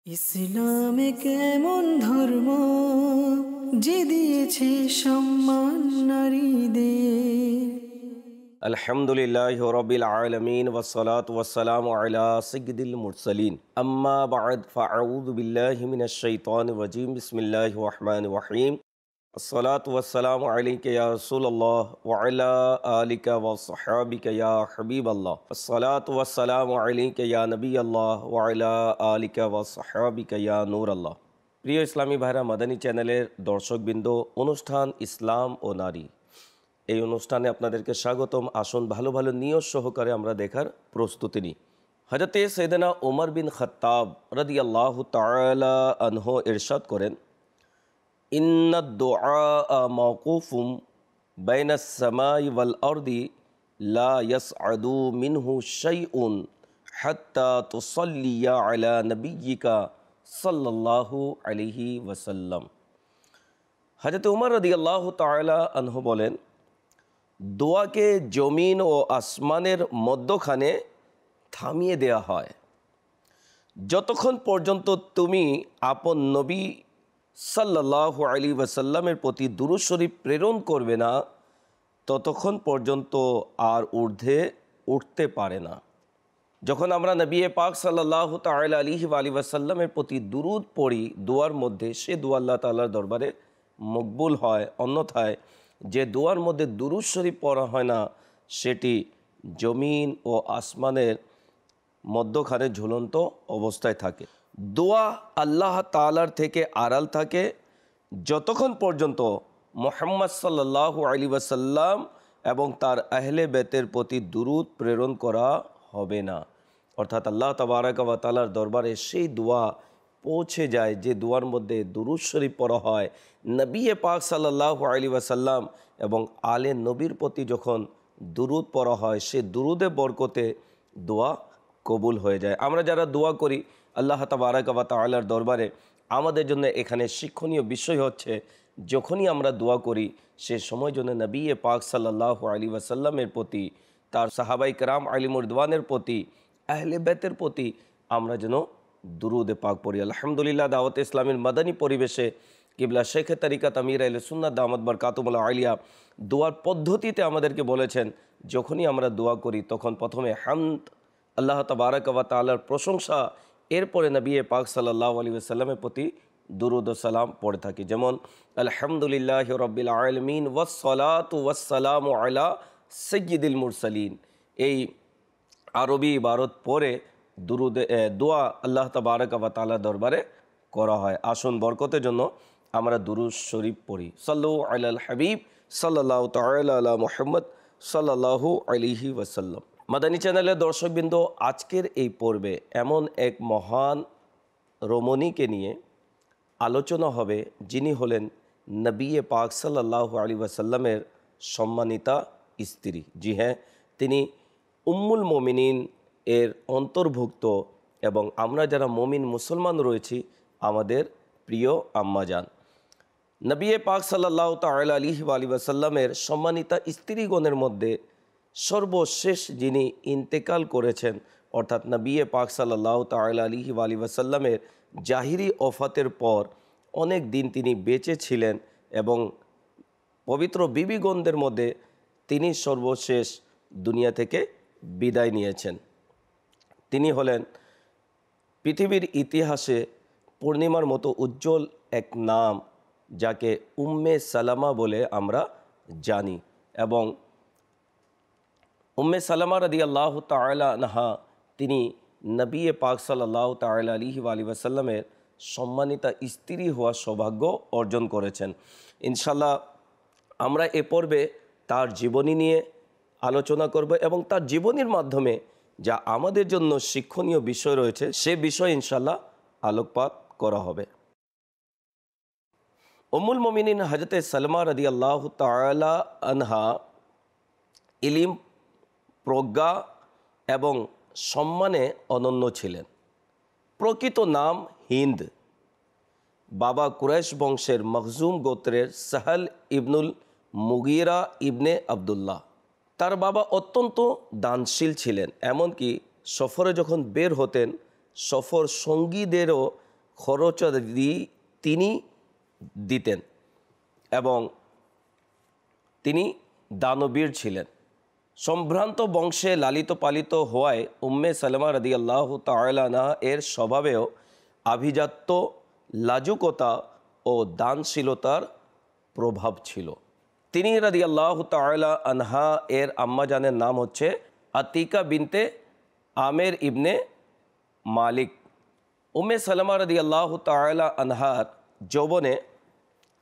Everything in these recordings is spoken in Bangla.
ইসলামে কেমন ধর্ম যে দিয়েছে সম্মান নারীদের। আলহামদুলিল্লাহি রাব্বিল আলামিন ওয়াসসালাতু ওয়াসসালামু আলা সাইয়্যিদিল মুরসালিন আম্মা বা'দ ফাআউযু বিল্লাহি মিনাশ শাইতানির রাজীম বিসমিল্লাহির রহমানির রহিম আসসালাতু ওয়াসসালামু আলাইকা ইয়া রাসূলুল্লাহ ওয়া আলা আলিকা ওয়া সাহবিকা ইয়া হাবিবাল্লাহ আসসালাতু ওয়াসসালামু আলাইকা ইয়া নবিয়াল্লাহ ওয়া আলা আলিকা ওয়া সাহবিকা ইয়া নূরাল্লাহ। প্রিয় ইসলামী ভাইরা, মাদানী চ্যানেলের দর্শকবৃন্দ, অনুষ্ঠান ইসলাম ও নারী, এই অনুষ্ঠানে আপনাদেরকে স্বাগতম। আসুন ভালো ভালো নিয়ত সহকারে আমরা দেখার প্রস্তুতি নিই। হযরতে সাইয়েদনা ওমর বিন খাত্তাব রাদিয়াল্লাহু তাআলা আনহু ইরশাদ করেন, ইন্নাদ দুআআ মাওকুফুম বাইনাস সামাই ওয়াল আরদি লা ইয়াসআদু মিনহু শাইউন হাত্তা তুসাল্লিয়া আলা নবিয়্যিকা সাল্লাল্লাহু আলাইহি ওয়াসাল্লাম। হযরত ওমর রাদিয়াল্লাহু তাআলা আনহু বলেন, দোয়াকে জমিন ও আসমানের মধ্যখানে থামিয়ে দেয়া হয় যতক্ষণ পর্যন্ত তুমি আপন নবী সাল্লাল্লাহু আলাইহি ওয়াসাল্লামের প্রতি দুরূদ শরীফ প্রেরণ করবে না, ততক্ষণ পর্যন্ত আর ঊর্ধ্বে উঠতে পারে না। যখন আমরা নবী পাক সাল্লাল্লাহু তাআলা আলাইহি ওয়াসাল্লামের প্রতি দুরূদ পড়ি দোয়ার মধ্যে, সে দোয়া আল্লাহ তাআলার দরবারে মকবুল হয়। অন্যথায় যে দোয়ার মধ্যে দুরূদ শরীফ পড়া হয় না, সেটি জমিন ও আসমানের মধ্যখানে ঝুলন্ত অবস্থায় থাকে। দোয়া আল্লাহ তাআলার থেকে আড়াল থাকে যতক্ষণ পর্যন্ত মুহাম্মদ সাল্লাল্লাহু আলাইহি ওয়াসাল্লাম এবং তার আহলে বেতের প্রতি দুরূদ প্রেরণ করা হবে না। অর্থাৎ আল্লাহ তাবারক ওয়া তাআলার দরবারে সেই দোয়া পৌঁছে যায় যে দোয়ার মধ্যে দুরূদ শরীফ পড়া হয়। নবী পাক সাল্লাল্লাহু আলাইহি ওয়াসাল্লাম এবং আলে নবীর প্রতি যখন দুরূদ পড়া হয়, সে দুরূদে বরকতে দোয়া কবুল হয়ে যায়। আমরা যারা দোয়া করি আল্লাহ তাবারক ওয়া তাআলার দরবারে, আমাদের জন্য এখানে শিক্ষণীয় বিষয় হচ্ছে, যখনই আমরা দোয়া করি সে সময় জন্য নবী পাক সাল্লাল্লাহু আলাইহি ওয়াসাল্লামের প্রতি, তার সাহাবাই কেরাম আলিমুর রিদওয়ানের প্রতি, আহলে বেতের প্রতি আমরা যেন দুরূদে পাক পড়ি। আলহামদুলিল্লাহ, দাওয়াতে ইসলামের মাদানী পরিবেশে কিবলা শেখে তরিকাত আমির আহলে সুন্নাত দামাত বারকাতুহুল আলিয়া দোয়ার পদ্ধতিতে আমাদেরকে বলেছেন, যখনই আমরা দোয়া করি তখন প্রথমে হামদ, আল্লাহ তাবারক ওয়া তাআলার প্রশংসা, এরপরে নবী পাক সাল্লাল্লাহু আলাইহি ওয়াসাল্লামের প্রতি দুরূদ ও সালাম পড়ে থাকি। যেমন আলহামদুলিল্লাহি রাব্বিল আলামিন ওয়াসসালাতু ওয়াসসালামু আলা সাইয়্যিদিল মুরসালিন। এই আরবি ইবারত পড়ে দোয়া আল্লাহ তাবারক ওয়া তাআলার দরবারে করা হয়। আসুন বরকতের জন্য আমরা দুরূদ শরীফ পড়ি। সাল্লু আলাল হাবিব সাল্লাল্লাহু তাআলা আলা মুহাম্মদ সাল্লাল্লাহু আলাইহি ওয়াসাল্লাম। মাদানী চ্যানেলের দর্শকবৃন্দ, আজকের এই পর্বে এমন এক মহান রমণীকে নিয়ে আলোচনা হবে, যিনি হলেন নবী পাক সাল্লাল্লাহু আলাইহি ওয়াসাল্লামের সম্মানিতা স্ত্রী। জি হ্যাঁ, তিনি উম্মুল মুমিনিন এর অন্তর্ভুক্ত এবং আমরা যারা মুমিন মুসলমান রয়েছি, আমাদের প্রিয় আম্মাজান। নবী পাক সাল্লাল্লাহু তাআলা আলাইহি ওয়াসাল্লামের সম্মানিতা স্ত্রীগণের মধ্যে সর্বশেষ যিনি ইন্তেকাল করেছেন, অর্থাৎ নবী পাক সাল্লাল্লাহু তাআলা আলাইহি ওয়াসাল্লামের জাহিরি ওফাতের পর অনেক দিন তিনি বেঁচে ছিলেন এবং পবিত্র বিবিগণদের মধ্যে তিনি সর্বশেষ দুনিয়া থেকে বিদায় নিয়েছেন। তিনি হলেন পৃথিবীর ইতিহাসে পূর্ণিমার মতো উজ্জ্বল এক নাম, যাকে উম্মে সালামা বলে আমরা জানি। এবং উম্মে সালামা রাদিয়াল্লাহু তাআলা আনহা, তিনি নবী পাক সাল্লাল্লাহু তাআলা আলাইহি ওয়াসাল্লামের সম্মানিতা স্ত্রী হওয়ার সৌভাগ্য অর্জন করেছেন। ইনশাল্লাহ আমরা এ পর্বে তার জীবনী নিয়ে আলোচনা করব এবং তার জীবনীর মাধ্যমে যা আমাদের জন্য শিক্ষণীয় বিষয় রয়েছে সে বিষয়ে ইনশাল্লাহ আলোকপাত করা হবে। উম্মুল মুমিনিন হযরতে সালমা রাদিয়াল্লাহু তাআলা আনহা ইলম, প্রজ্ঞা এবং সম্মানে অনন্য ছিলেন। প্রকৃত নাম হিন্দ। বাবা কুরাইশ বংশের মখজুম গোত্রের সাহল ইবনুল মুগিরা ইবনে আবদুল্লাহ। তার বাবা অত্যন্ত দানশীল ছিলেন, এমনকি সফরে যখন বের হতেন সফর সঙ্গীদেরও খরচাদি তিনি দিতেন এবং তিনি দানবীর ছিলেন। সম্ভ্রান্ত বংশে লালিত পালিত হওয়ায় উম্মে সালামা রাদিয়াল্লাহু তাআলা আনহা এর স্বভাবেও আভিজাত্য, লাজুকতা ও দানশীলতার প্রভাব ছিল। তিনি রাদিয়াল্লাহু তাআলা আনহা এর আম্মাজানের নাম হচ্ছে আতিকা বিনতে আমের ইবনে মালিক। উম্মে সালামা রাদিয়াল্লাহু তাআলা আনহার যৌবনে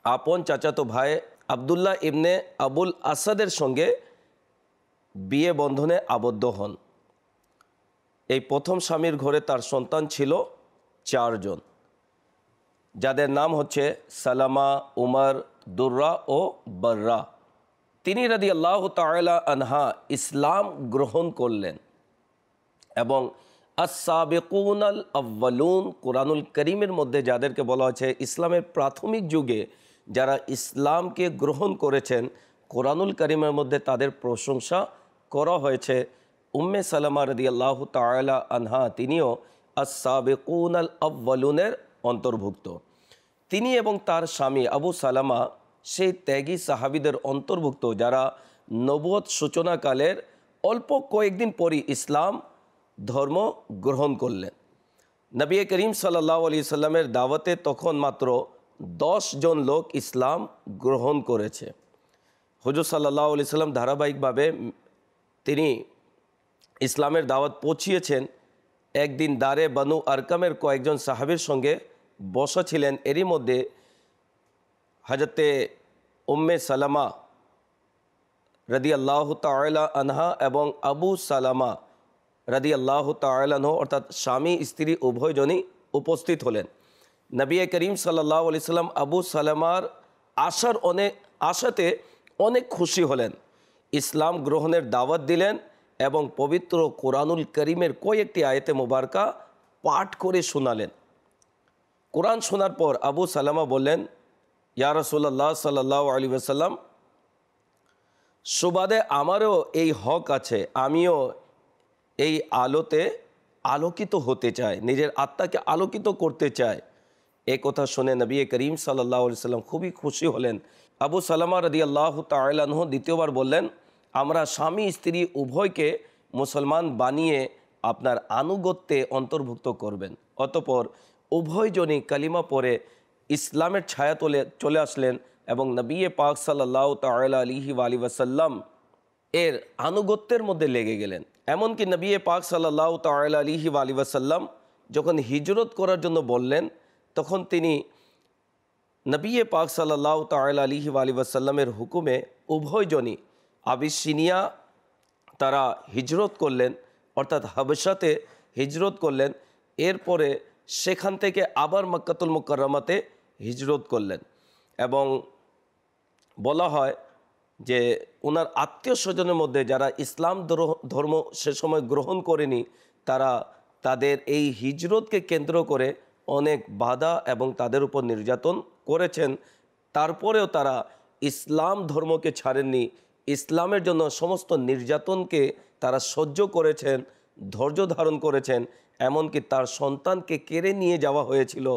আপন চাচাতো ভাই আবদুল্লাহ ইবনে আবুল আসাদের সঙ্গে বিয়ে বন্ধনে আবদ্ধ হন। এই প্রথম স্বামীর ঘরে তার সন্তান ছিল 4 জন, যাদের নাম হচ্ছে সালামা, উমর, দুররা ও বর্রা। তিনি রাদিয়াল্লাহু তাআলা আনহা ইসলাম গ্রহণ করলেন এবং আস-সাবিকুনাল আউয়ালুন, কোরআনুল করিমের মধ্যে যাদেরকে বলা হয়েছে ইসলামের প্রাথমিক যুগে যারা ইসলামকে গ্রহণ করেছেন, কোরআনুল করিমের মধ্যে তাদের প্রশংসা করা হয়েছে। উম্মে সালামা রাদিয়াল্লাহু তাআলা আনহা তিনিও আস-সাবিকুনাল আউয়ালুনের অন্তর্ভুক্ত। তিনি এবং তার স্বামী আবু সালামা সেই ত্যাগী সাহাবীদের অন্তর্ভুক্ত যারা নবুয়ত সূচনাকালের অল্প কয়েকদিন পরই ইসলাম ধর্ম গ্রহণ করলেন। নবী করিম সাল্লাল্লাহু আলাইহি সাল্লামের দাওয়াতে তখন মাত্র 10 জন লোক ইসলাম গ্রহণ করেছে। হুজুর সাল্লাল্লাহু আলাইহি সাল্লাম ধারাবাহিকভাবে তিনি ইসলামের দাওয়াত পৌঁছিয়েছেন। একদিন দারে বানু আরকামের কয়েকজন সাহাবীর সঙ্গে বসা ছিলেন। এরই মধ্যে হযরতে উম্মে সালামা রাদিয়াল্লাহু তাআলা আনহা এবং আবু সালামা রাদিয়াল্লাহু তাআলা আনহু অর্থাৎ স্বামী স্ত্রী উভয়জনই উপস্থিত হলেন। নবী করিম সাল্লাল্লাহু আলাইহি সাল্লাম আবু সালামার আশাতে অনেক খুশি হলেন, ইসলাম গ্রহণের দাওয়াত দিলেন এবং পবিত্র কোরআনুল করিমের কয়েকটি আয়াতে মোবারকা পাঠ করে শোনালেন। কোরআন শোনার পর আবু সালামা বললেন, ইয়া রাসূলুল্লাহ সাল্লাল্লাহু আলাইহি ওয়াসাল্লাম, সুবাদে আমারও এই হক আছে, আমিও এই আলোতে আলোকিত হতে চাই, নিজের আত্মাকে আলোকিত করতে চাই। এ কথা শুনে নবী করিম সাল্লাল্লাহু আলাইহি সাল্লাম খুবই খুশি হলেন। আবু সালামা রাদিয়াল্লাহু তাআলা আনহু দ্বিতীয়বার বললেন, আমরা স্বামী স্ত্রী উভয়কে মুসলমান বানিয়ে আপনার আনুগত্যে অন্তর্ভুক্ত করবেন। অতঃপর উভয়জনই কালিমা পড়ে ইসলামের ছায়া চলে আসলেন এবং নবী পাক সাল্লাল্লাহু তাআলা আলাইহি ওয়াসাল্লাম এর আনুগত্যের মধ্যে লেগে গেলেন। এমনকি নবী পাক সাল্লাল্লাহু তাআলা আলাইহি ওয়াসাল্লাম যখন হিজরত করার জন্য বললেন, তখন তিনি নবী পাক সাল্লাল্লাহু তাআলা আলাইহি ওয়াসাল্লামের হুকুমে উভয়জনই আবিসিনিয়া তারা হিজরত করলেন, অর্থাৎ হাবশাতে হিজরত করলেন। এরপরে সেখান থেকে আবার মক্কাতুল মুকাররমাতে হিজরত করলেন এবং বলা হয় যে ওনার আত্মীয় স্বজনের মধ্যে যারা ইসলাম ধর্ম সে সময় গ্রহণ করেনি, তারা তাদের এই হিজরতকে কেন্দ্র করে অনেক বাধা এবং তাদের উপর নির্যাতন করেছেন। তারপরেও তারা ইসলাম ধর্মকে ছাড়েননি, ইসলামের জন্য সমস্ত নির্যাতনকে তারা সহ্য করেছেন, ধৈর্য ধারণ করেছেন। এমনকি তার সন্তানকে কেড়ে নিয়ে যাওয়া হয়েছিল,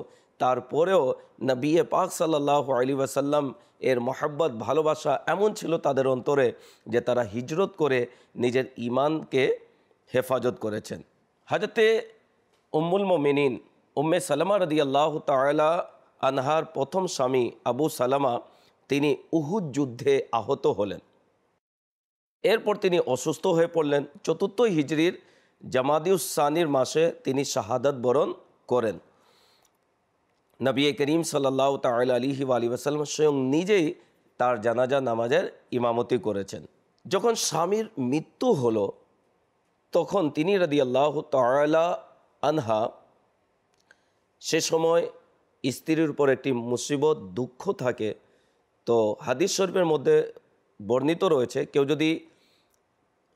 তারপরেও নবী পাক সাল্লাল্লাহু আলাইহি ওয়াসাল্লাম এর মহব্বত ভালোবাসা এমন ছিল তাদের অন্তরে যে তারা হিজরত করে নিজের ঈমানকে হেফাজত করেছেন। হযরতে উম্মুল মুমিনিন উম্মে সালামা রাদিয়াল্লাহু তাআলা আনহার প্রথম স্বামী আবু সালামা তিনি উহুদ যুদ্ধে আহত হলেন। এরপর তিনি অসুস্থ হয়ে পড়লেন। ৪র্থ হিজরির জামাদিউস সানির মাসে তিনি শাহাদাত বরণ করেন। নবী করিম সাল্লাল্লাহু তাআলা আলাইহি ওয়াসাল্লাম স্বয়ং নিজেই তার জানাজা নামাজের ইমামতি করেছেন। যখন স্বামীর মৃত্যু হলো, তখন তিনি রাদিয়াল্লাহু তাআলা আনহা সে সময় স্ত্রীর উপর একটি মুসিবত, দুঃখ থাকে। তো হাদিস শরীফের মধ্যে বর্ণিত রয়েছে, কেউ যদি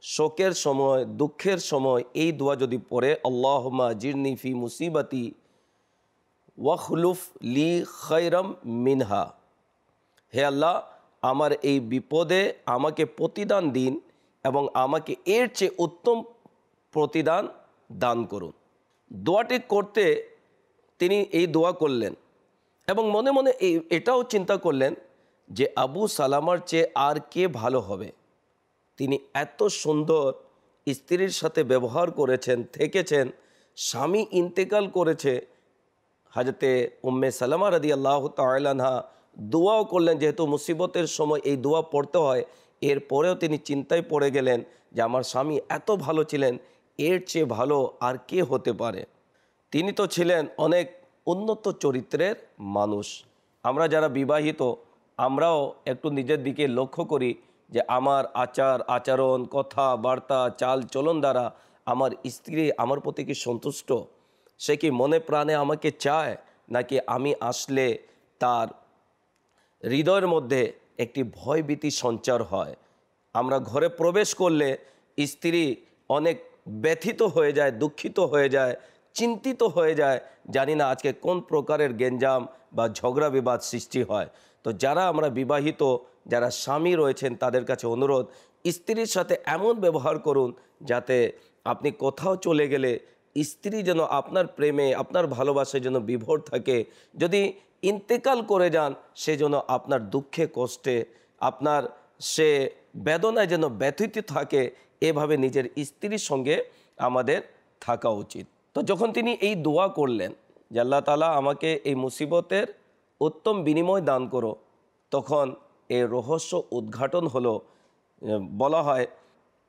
শোকের সময়, দুঃখের সময় এই দোয়া যদি পড়ে, আল্লাহুম্মা আজিরনি ফি মুসিবাতি ওয়াখলুফ লি খায়রাম মিনহা, হে আল্লাহ আমার এই বিপদে আমাকে প্রতিদান দিন এবং আমাকে এর চেয়ে উত্তম প্রতিদান দান করুন। দোয়াটি করতে তিনি এই দোয়া করলেন এবং মনে মনে এটাও চিন্তা করলেন যে আবু সালামার চেয়ে আর কে ভালো হবে। তিনি এত সুন্দর স্ত্রীর সাথে ব্যবহার করেছেন, থেকেছেন, স্বামী ইন্তেকাল করেছে। হযরতে উম্মে সালামা রাদিয়াল্লাহু তাআলা আনহা দোয়াও করলেন, যেহেতু মুসিবতের সময় এই দোয়া পড়তে হয়। এরপরেও তিনি চিন্তায় পড়ে গেলেন যে আমার স্বামী এত ভালো ছিলেন, এর চেয়ে ভালো আর কে হতে পারে। তিনি তো ছিলেন অনেক উন্নত চরিত্রের মানুষ। আমরা যারা বিবাহিত, আমরাও একটু নিজের দিকে লক্ষ্য করি যে আমার আচার আচরণ, কথাবার্তা, চাল চলন দ্বারা আমার স্ত্রী আমার প্রতি কি সন্তুষ্ট, সে কি মনে প্রাণে আমাকে চায়, নাকি আমি আসলে তার হৃদয়ের মধ্যে একটি ভয়ভীতি সঞ্চার হয়। আমরা ঘরে প্রবেশ করলে স্ত্রী অনেক ব্যথিত হয়ে যায়, দুঃখিত হয়ে যায়, চিন্তিত হয়ে যায়, জানি না আজকে কোন প্রকারের গেঞ্জাম বা ঝগড়া বিবাদ সৃষ্টি হয়। তো যারা আমরা বিবাহিত, যারা স্বামী রয়েছেন, তাদের কাছে অনুরোধ, স্ত্রীর সাথে এমন ব্যবহার করুন যাতে আপনি কোথাও চলে গেলে স্ত্রী যেন আপনার প্রেমে, আপনার ভালোবাসায় যেন বিভোর থাকে। যদি ইন্তেকাল করে যান, সে যেন আপনার দুঃখে কষ্টে, আপনার সে বেদনায় যেন ব্যথিত থাকে। এভাবে নিজের স্ত্রীর সঙ্গে আমাদের থাকা উচিত। তো যখন তিনি এই দোয়া করলেন যে আল্লাহ তাআলা আমাকে এই মুসিবতের উত্তম বিনিময় দান করো, তখন এই রহস্য উদ্ঘাটন হলো। বলা হয়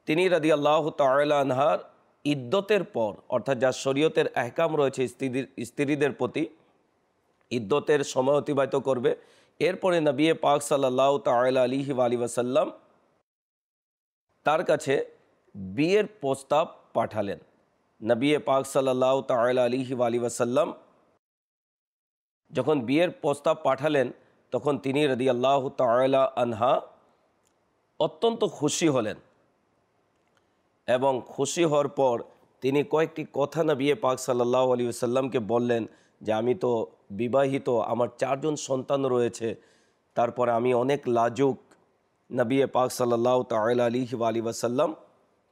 তিনি রাদিয়াল্লাহু তাআলা আনহার ইদ্দতের পর, অর্থাৎ যা শরীয়তের আহকাম রয়েছে স্ত্রীদের প্রতি, ইদ্দতের সময় অতিবাহিত করবে। এরপরে নবী পাক সাল্লাল্লাহু তাআলা আলাইহি ওয়াসাল্লাম তার কাছে বিয়ের প্রস্তাব পাঠালেন। নবী পাক সাল্লাল্লাহু তাআলা আলাইহি ওয়াসাল্লাম যখন বিয়ের প্রস্তাব পাঠালেন, তখন তিনি রাদিয়াল্লাহু তাআলা আনহা অত্যন্ত খুশি হলেন এবং খুশি হওয়ার পর তিনি কয়েকটি কথা নবী পাক সাল্লাল্লাহু আলাইহি ওয়াসাল্লামকে বললেন যে আমি তো বিবাহিত, আমার 4 জন সন্তান রয়েছে, তারপরে আমি অনেক লাজুক। নবী পাক সাল্লাল্লাহু তাআলা আলাইহি ওয়াসাল্লাম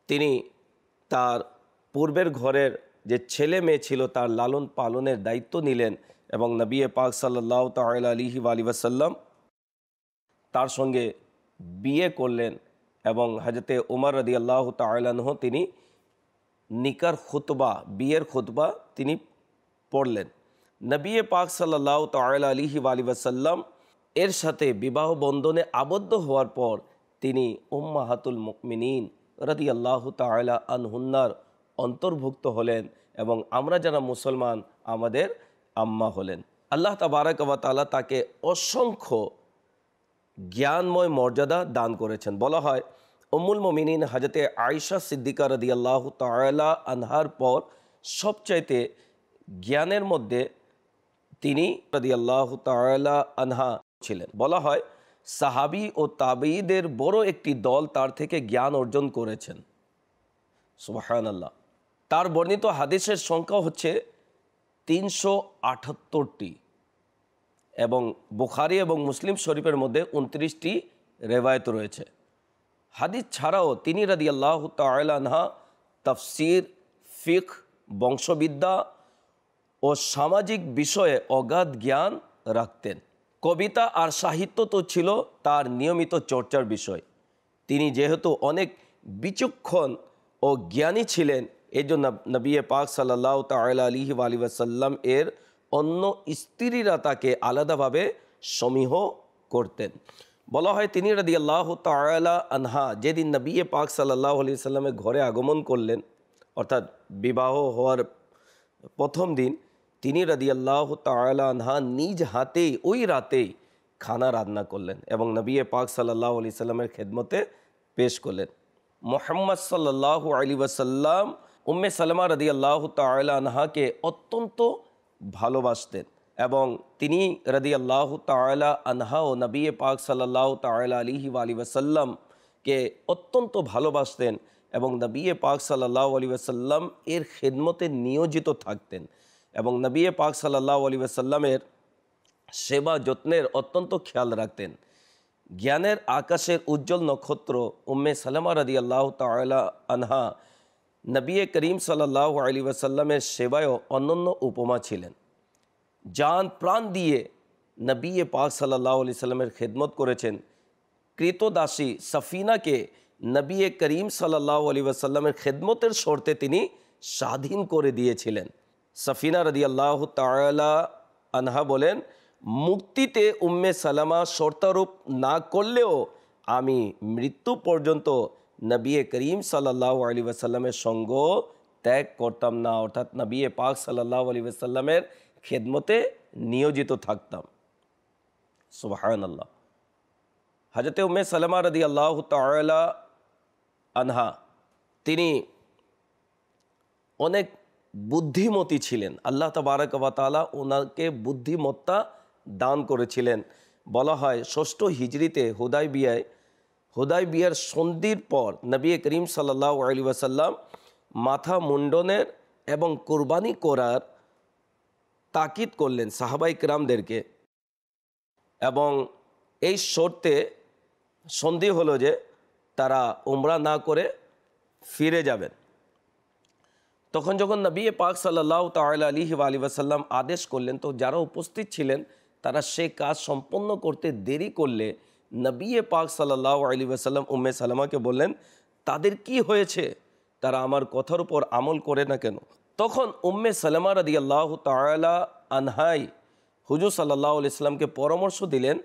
তিনি তার পূর্বের ঘরের যে ছেলে মেয়ে ছিল তার লালন পালনের দায়িত্ব নিলেন এবং নবী পাক সাল্লাল্লাহু তাআলা আলাইহি ওয়াসাল্লাম তার সঙ্গে বিয়ে করলেন এবং হযরতে উমর রাদিয়াল্লাহু তাআলা আনহু তিনি নিকার খুতবা, বিয়ের খুতবা তিনি পড়লেন। নবী পাক সাল্লাল্লাহু তাআলা আলাইহি ওয়াসাল্লাম এর সাথে বিবাহ বন্ধনে আবদ্ধ হওয়ার পর তিনি উম্মাহাতুল মুমিনিন রাদিয়াল্লাহু তাআলা আনহুন্নার অন্তর্ভুক্ত হলেন এবং আমরা যারা মুসলমান আমাদের আম্মা হলেন। আল্লাহ তাবারাক ওয়া তাআলা তাকে অসংখ্য জ্ঞানময় মর্যাদা দান করেছেন। বলা হয় উম্মুল মুমিনিন হযরতে আয়েশা সিদ্দিকা রাদিয়াল্লাহু তাআলা আনহার পর সবচাইতে জ্ঞানের মধ্যে তিনি রাদিয়াল্লাহু তাআলা আনহা ছিলেন। বলা হয় সাহাবী ও তাবেঈদের বড় একটি দল তার থেকে জ্ঞান অর্জন করেছেন। সুবহানাল্লাহ। তার বর্ণিত হাদিসের সংখ্যা হচ্ছে 378টি এবং বুখারী এবং মুসলিম শরীফের মধ্যে 29টি রেওয়ায়েত রয়েছে। হাদিস ছাড়াও তিনি রাদিয়াল্লাহু তাআলা আনহা তাফসীর, ফিকহ, বংশবিদ্যা ও সামাজিক বিষয়ে অগাধ জ্ঞান রাখতেন। কবিতা আর সাহিত্য তো ছিল তার নিয়মিত চর্চার বিষয়। তিনি যেহেতু অনেক বিচক্ষণ ও জ্ঞানী ছিলেন, এই জন্য নবী পাক সাল্লাল্লাহু তাআলা আলাইহি ওয়াসাল্লাম এর অন্য স্ত্রীরা তাকে আলাদাভাবে সমীহ করতেন। বলা হয় তিনি রাদিয়াল্লাহু তাআলা আনহা যেদিন নবী পাক সাল্লাল্লাহু আলাইহি ওয়াসাল্লামের ঘরে আগমন করলেন, অর্থাৎ বিবাহ হওয়ার প্রথম দিন, তিনি রাদিয়াল্লাহু তাআলা আনহা নিজ হাতেই ওই রাতেই খানা রান্না করলেন এবং নবী পাক সাল্লাল্লাহু আলাইহি ওয়াসাল্লামের খেদমতে পেশ করলেন। মুহাম্মদ সাল্লাল্লাহু আলাইহি ওয়াসাল্লাম উম্মে সালামা রাদিয়াল্লাহু তাআলা আনহাকে অত্যন্ত ভালোবাসতেন এবং তিনি রাদিয়াল্লাহু তাআলা আনহা ও নবী পাক সাল্লাল্লাহু তাআলা আলাইহি ওয়াসাল্লামকে অত্যন্ত ভালোবাসতেন এবং নবী পাক সাল্লাল্লাহু আলাইহি ওয়াসাল্লাম এর খেদমতে নিয়োজিত থাকতেন এবং নবী পাক সাল্লাল্লাহু আলাইহি ওয়াসাল্লামের সেবা যত্নের অত্যন্ত খেয়াল রাখতেন। জ্ঞানের আকাশের উজ্জ্বল নক্ষত্র উম্মে সালামা রাদিয়াল্লাহু তাআলা আনহা নবী করিম সাল্লাল্লাহু আলাইহি ওয়াসাল্লামের সেবায়ও অনন্য উপমা ছিলেন। জান প্রাণ দিয়ে নবী পাক সাল্লাল্লাহু আলাইহি সাল্লামের খেদমত করেছেন। কৃতদাসী সাফিনাকে নবী করিম সাল্লাল্লাহু আলাইহি ওয়াসাল্লামের খেদমতের শর্তে তিনি স্বাধীন করে দিয়েছিলেন। সাফিনা রাদিয়াল্লাহু তাআলা আনহা বলেন, মুক্তিতে উম্মে সালামা শর্তারোপ না করলেও আমি মৃত্যু পর্যন্ত নবী করিম সাল্লাল্লাহু আলাইহি ওয়াসাল্লামের সঙ্গ ত্যাগ করতাম না, অর্থাৎ নবী পাক সাল্লাল্লাহু আলাইহি ওয়াসাল্লামের খেদমতে নিয়োজিত থাকতাম। সুবহানাল্লাহ। হযরত উম্মে সালামা রাদিয়াল্লাহু তাআলা আনহা তিনি অনেক বুদ্ধিমতী ছিলেন। আল্লাহ তাবারক ওয়া তাআলা ওনাকে বুদ্ধিমত্তা দান করেছিলেন। বলা হয় ৬ষ্ঠ হিজরিতে হুদায়বিয়ার সন্ধির পর নবী করিম সাল্লাল্লাহু আলাইহি ওয়াসাল্লাম মাথা মুন্ডনের এবং কুরবানি করার তাকিদ করলেন সাহাবায়ে কিরামদেরকে, এবং এই শর্তে সন্ধি হলো যে তারা উমরা না করে ফিরে যাবেন। তখন যখন নবী পাক সাল্লাল্লাহু তাআলা আলাইহি ওয়াসাল্লাম আদেশ করলেন, তো যারা উপস্থিত ছিলেন তারা সে কাজ সম্পন্ন করতে দেরি করলে নবী পাক সাল্লাল্লাহু আলাইহি ওয়াসাল্লাম উম্মে সালামাকে বললেন, তাদের কি হয়েছে, তারা আমার কথার উপর আমল করে না কেন? তখন উম্মে সালামা রাদিয়াল্লাহু তাআলা আনহাই হুজুর সাল্লাল্লাহু আলাইহি ওয়াসাল্লামকে পরামর্শ দিলেন,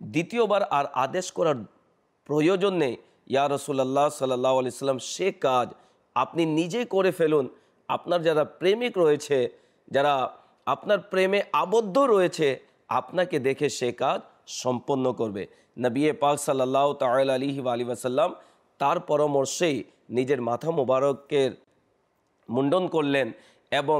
দ্বিতীয়বার আর আদেশ করার প্রয়োজন নেই। ইয়া রাসূলুল্লাহ সাল্লাল্লাহু আলাইহি ওয়াসাল্লাম, সে কাজ আপনি নিজে করে ফেলুন। আপনার যারা প্রেমিক রয়েছে, যারা আপনার প্রেমে আবদ্ধ রয়েছে, আপনাকে দেখে সে কাজ সম্পন্ন করবে। নবী পাক সাল্লাল্লাহু তাআলা আলাইহি ওয়াসাল্লাম তার পরামর্শেই নিজের মাথা মোবারকের মুন্ডন করলেন এবং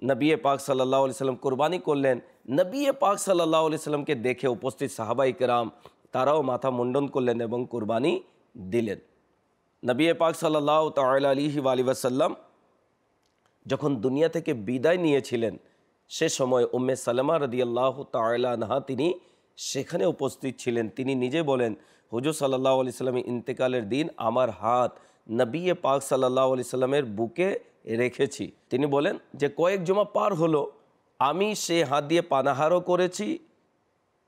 নবী পাক সাল্লাল্লাহু আলাইহি সাল্লাম কুরবানি করলেন। নবী পাক সাল্লাল্লাহু আলাইহি সাল্লামকে দেখে উপস্থিত সাহাবায়ে কেরাম তারাও মাথা মুন্ডন করলেন এবং কুরবানি দিলেন। নবী পাক সাল্লাল্লাহু তাআলা আলাইহি ওয়াসাল্লাম যখন দুনিয়া থেকে বিদায় নিয়েছিলেন, সে সময় উম্মে সালামা রাদিয়াল্লাহু তাআলা আনহা তিনি সেখানে উপস্থিত ছিলেন। তিনি নিজে বলেন, হুজুর সাল্লাল্লাহু আলাইহি সাল্লামের ইন্তেকালের দিন আমার হাত নবী পাক সাল্লাল্লাহু আলাইহি সাল্লামের বুকে রেখেছি। তিনি বলেন যে কয়েক জুমা পার হলো, আমি সে হাত দিয়ে পানাহারও করেছি,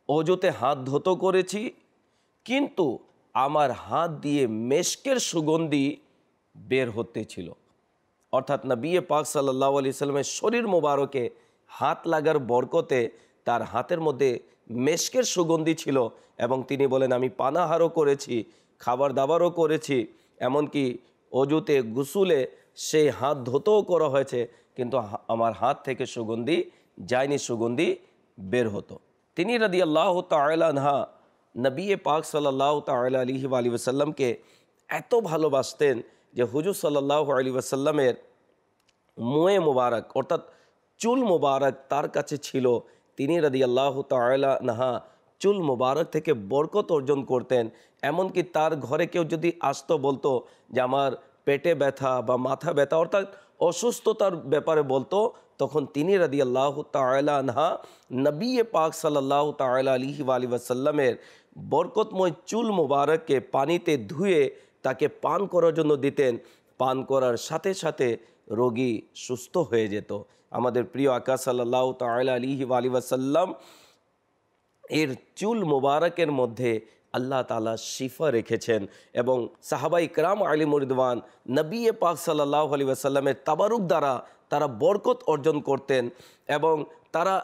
অজুতে হাত ধুতো করেছি, কিন্তু আমার হাত দিয়ে মেশকের সুগন্ধি বের হতে ছিল। অর্থাৎ নবী পাক সাল্লাল্লাহু আলাইহি সাল্লামের শরীর মোবারকে হাত লাগার বরকতে তার হাতের মধ্যে মেশকের সুগন্ধি ছিল, এবং তিনি বলেন আমি পানাহারও করেছি, খাবার দাবারও করেছি, এমনকি অজুতে গুসুলে সেই হাত ধুতেও করা হয়েছে, কিন্তু আমার হাত থেকে সুগন্ধি যায়নি, সুগন্ধি বের হতো। তিনি রাদিয়াল্লাহু তাআলা আনহা নবী পাক সাল্লাল্লাহু তাআলা আলাইহি ওয়াসাল্লামকে এত ভালোবাসতেন যে হুজুর সাল্লাল্লাহু আলাইহি ওয়াসাল্লামের মুয়ে মুবারক অর্থাৎ চুল মুবারক তার কাছে ছিল। তিনি রাদিয়াল্লাহু তাআলা আনহা চুল মুবারক থেকে বরকত অর্জন করতেন। এমনকি তার ঘরে কেউ যদি আসতো, বলতো যে আমার পেটে ব্যথা বা মাথা ব্যথা অর্থাৎ অসুস্থতার ব্যাপারে বলতো, তখন তিনি রাদিয়াল্লাহু তাআলা আনহা নবী পাক সাল্লাল্লাহু তাআলা আলাইহি ওয়াসাল্লামের বরকতময় চুল মুবারককে পানিতে ধুয়ে তাকে পান করার জন্য দিতেন। পান করার সাথে সাথে রোগী সুস্থ হয়ে যেত। আমাদের প্রিয় আকা সাল্লাল্লাহু তাআলা আলাইহি ওয়াসাল্লাম এর চুল মুবারকের মধ্যে আল্লাহ তাআলা শিফা রেখেছেন, এবং সাহাবায়ে কেরাম আলিমুর রিদওয়ান নবী পাক সাল্লাল্লাহু আলাইহি ওয়াসাল্লামের তাবারুক দ্বারা তারা বরকত অর্জন করতেন, এবং তারা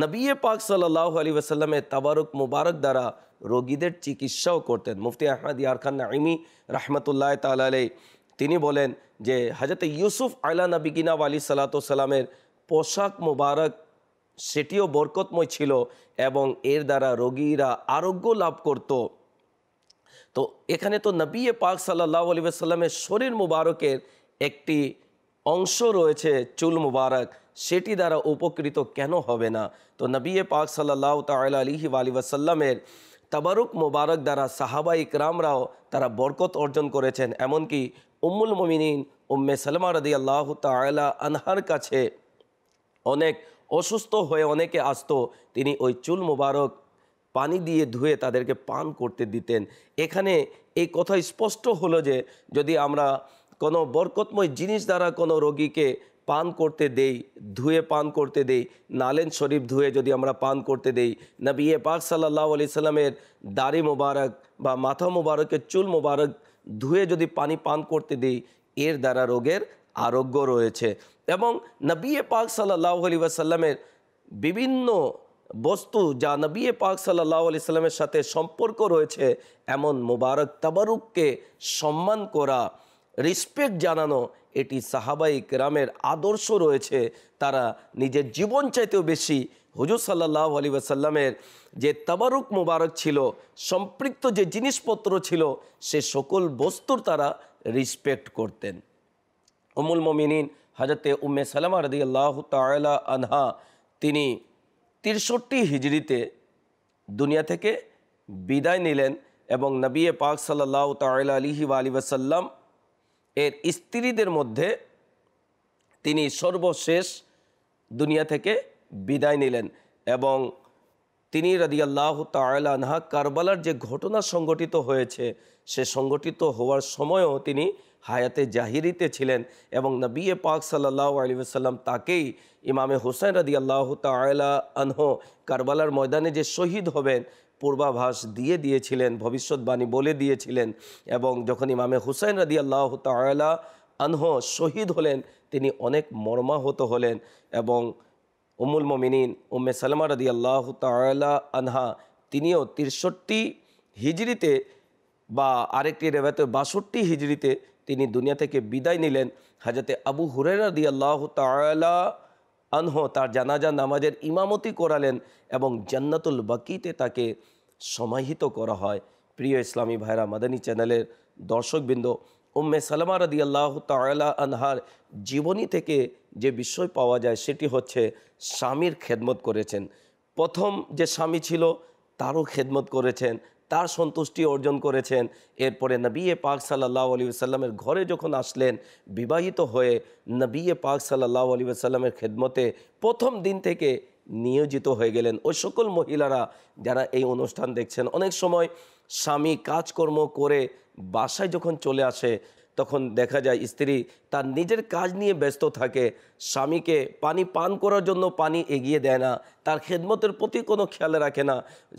নবী পাক সাল্লাল্লাহু আলাইহি ওয়াসাল্লামের তাবারুক মুবারক দ্বারা রোগীদের চিকিৎসাও করতেন। মুফতি আহমদ ইয়ার খান নাঈমি রাহমাতুল্লাহ তাআলা আলাইহি তিনি বলেন যে হযরত ইউসুফ আলা নবিয়িনা আলাইহিস সালাতু ওয়াস সালামের পোশাক মুবারক সেটিও বরকতময় ছিল, এবং এর দ্বারা রোগীরা আরোগ্য লাভ করত। তো এখানে তো নবী পাক সাল্লাল্লাহু আলাইহি ওয়াসাল্লামের শরীর মুবারকের একটি অংশ রয়েছে চুল মুবারক, সেটি দ্বারা উপকৃত কেন হবে না? তো নবী পাক সাল্লাল্লাহু তাআলা আলাইহি ওয়াসাল্লামের তাবারুক মুবারক দ্বারা সাহাবায়ে কেরামরাও তারা বরকত অর্জন করেছেন। এমনকি উম্মুল মুমিনিন উম্মে সালামা রাদিয়াল্লাহু তাআলা আনহার কাছে অনেক অসুস্থ হয়ে অনেকে আসতো, তিনি ওই চুল মুবারক পানি দিয়ে ধুয়ে তাদেরকে পান করতে দিতেন। এখানে এই কথা স্পষ্ট হলো যে যদি আমরা কোনো বরকতময় জিনিস দ্বারা কোনো রোগীকে পান করতে দেই, ধুয়ে পান করতে দেই, নালেন শরীফ ধুয়ে যদি আমরা পান করতে দেই, নবী পাক সাল্লাল্লাহু আলাইহি সাল্লামের দাড়ি মোবারক বা মাথা মোবারকের চুল মোবারক ধুয়ে যদি পানি পান করতে দিই, এর দ্বারা রোগের আরোগ্য রয়েছে। এবং নবী পাক সাল্লাল্লাহু আলাইহি ওয়াসাল্লামের বিভিন্ন বস্তু যা নবী পাক সাল্লাল্লাহু আলাইহি সাল্লামের সাথে সম্পর্ক রয়েছে, এমন মোবারক তাবারুককে সম্মান করা, রেসপেক্ট জানানো, এটি সাহাবাই কেরামের আদর্শ রয়েছে। তারা নিজের জীবন চাইতেও বেশি হুজুর সাল্লাল্লাহু আলাইহি ওয়াসাল্লামের যে তাবারুক মোবারক ছিল, সম্পৃক্ত যে জিনিসপত্র ছিল, সে সকল বস্তুর তারা রেসপেক্ট করতেন। উম্মুল মুমিনিন হযরতে উম্মে সালামা রাদিয়াল্লাহু তাআলা আনহা, তিনি 63 হিজরিতে দুনিয়া থেকে বিদায় নিলেন এবং নবী পাক সাল্লাল্লাহু তাআলা আলাইহি ওয়াসাল্লাম এর স্ত্রীদের মধ্যে তিনি সর্বশেষ দুনিয়া থেকে বিদায় নিলেন। এবং তিনি রাদিয়াল্লাহু তাআলা আনহা কারবালার যে ঘটনা সংঘটিত হয়েছে, সে সংঘটিত হওয়ার সময়ও তিনি হায়াতে জাহিরিতে ছিলেন এবং নবী পাক সাল্লাল্লাহু আলাইহি ওয়াসাল্লাম তাকেই ইমামে হুসাইন রাদিয়াল্লাহু তাআলা আনহু কারবালার ময়দানে যে শহীদ হবেন পূর্বাভাস দিয়ে দিয়েছিলেন, ভবিষ্যৎবাণী বলে দিয়েছিলেন। এবং যখন ইমামে হুসাইন রাদিয়াল্লাহু তাআলা আনহু শহীদ হলেন, তিনি অনেক মর্মাহত হলেন এবং উম্মুল মুমিনিন উম্মে সালামা রাদিয়াল্লাহু তাআলা আনহা, তিনিও 63 হিজরিতে বা আরেকটি রেওয়ায়েতে 62 হিজরিতে তিনি দুনিয়া থেকে বিদায় নিলেন। হযরতে আবু হুরায়রা রাদিয়াল্লাহু তাআলা আনহু তার জানাজা নামাজের ইমামতি করালেন এবং জান্নাতুল বাকিতে তাকে সমাহিত করা হয়। প্রিয় ইসলামী ভাইরা, মাদানী চ্যানেলের দর্শকবৃন্দ, উম্মে সালামা রাদিয়াল্লাহু তাআলা আনহার জীবনী থেকে যে বিষয় পাওয়া যায় সেটি হচ্ছে স্বামীর খেদমত করেছেন। প্রথম যে স্বামী ছিল তারও খেদমত করেছেন, তার সন্তুষ্টি অর্জন করেছেন। এরপরে নবী পাক সাল্লাল্লাহু আলাইহি ওয়াসাল্লামের ঘরে যখন আসলেন বিবাহিত হয়ে, নবী পাক সাল্লাল্লাহু আলাইহি ওয়াসাল্লামের খেদমতে প্রথম দিন থেকে নিয়োজিত হয়ে গেলেন। ওই সকল মহিলারা যারা এই অনুষ্ঠান দেখছেন, অনেক সময় স্বামী কাজকর্ম করে বাসায় যখন চলে আসে, তখন দেখা যায় স্ত্রী তার নিজের কাজ নিয়ে ব্যস্ত থাকে, স্বামীকে পানি পান করার জন্য পানি এগিয়ে দেয় না, তার খেদমতের প্রতি কোনো খেয়াল রাখে না।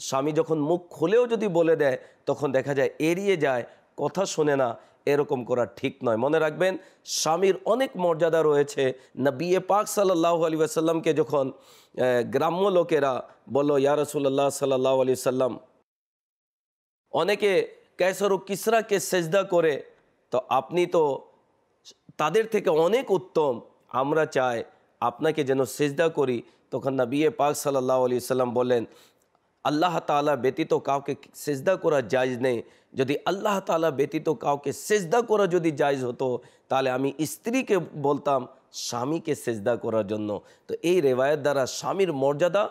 স্বামী যখন মুখ খুলেও যদি বলে দেয়, তখন দেখা যায় এড়িয়ে যায়, কথা শোনে না। এরকম করা ঠিক নয়। মনে রাখবেন, স্বামীর অনেক মর্যাদা রয়েছে। নবী পাক সাল্লাল্লাহু আলাইহি ওয়াসাল্লামকে যখন গ্রাম্য লোকেরা বলল, ইয়া রাসূলুল্লাহ সাল্লাল্লাহু আলাইহি ওয়াসাল্লাম, অনেকে কায়সার ও কিসরাকে সেজদা করে, তো আপনি তো তাদের থেকে অনেক উত্তম, আমরা চাই আপনাকে যেন সেজদা করি। তখন নবী পাক সাল্লাল্লাহু আলাইহি ওয়াসাল্লাম বললেন, আল্লাহ তাআলা ব্যতীত কাউকে সেজদা করা জায়েজ নেই। যদি আল্লাহ তাআলা ব্যতীত কাউকে সেজদা করা যদি জায়েজ হতো, তাহলে আমি স্ত্রীকে বলতাম স্বামীকে সেজদা করার জন্য। তো এই রেওয়ায়েত দ্বারা স্বামীর মর্যাদা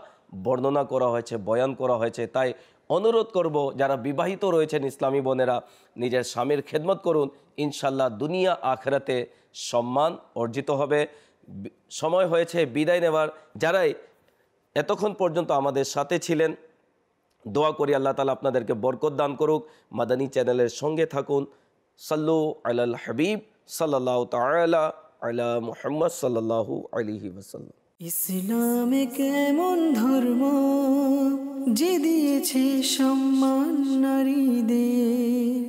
বর্ণনা করা হয়েছে, বয়ান করা হয়েছে। তাই অনুরোধ করব, যারা বিবাহিত রয়েছেন ইসলামী বোনেরা, নিজের স্বামীর খেদমত করুন, ইনশাল্লাহ দুনিয়া আখিরাতে সম্মান অর্জিত হবে। সময় হয়েছে বিদায় নেওয়ার। যারাই এতক্ষণ পর্যন্ত আমাদের সাথে ছিলেন, দোয়া করি আল্লাহ তাআলা আপনাদেরকে বরকত দান করুক। মাদানী চ্যানেলের সঙ্গে থাকুন। সাল্লু আলাল হাবিব সাল্লাল্লাহু তাআলা আলা মুহাম্মদ সাল্লাল্লাহু আলাইহি ওয়াসাল্লাম। ইসলামে কেমন ধর্ম যে দিয়েছে সম্মান নারীদের।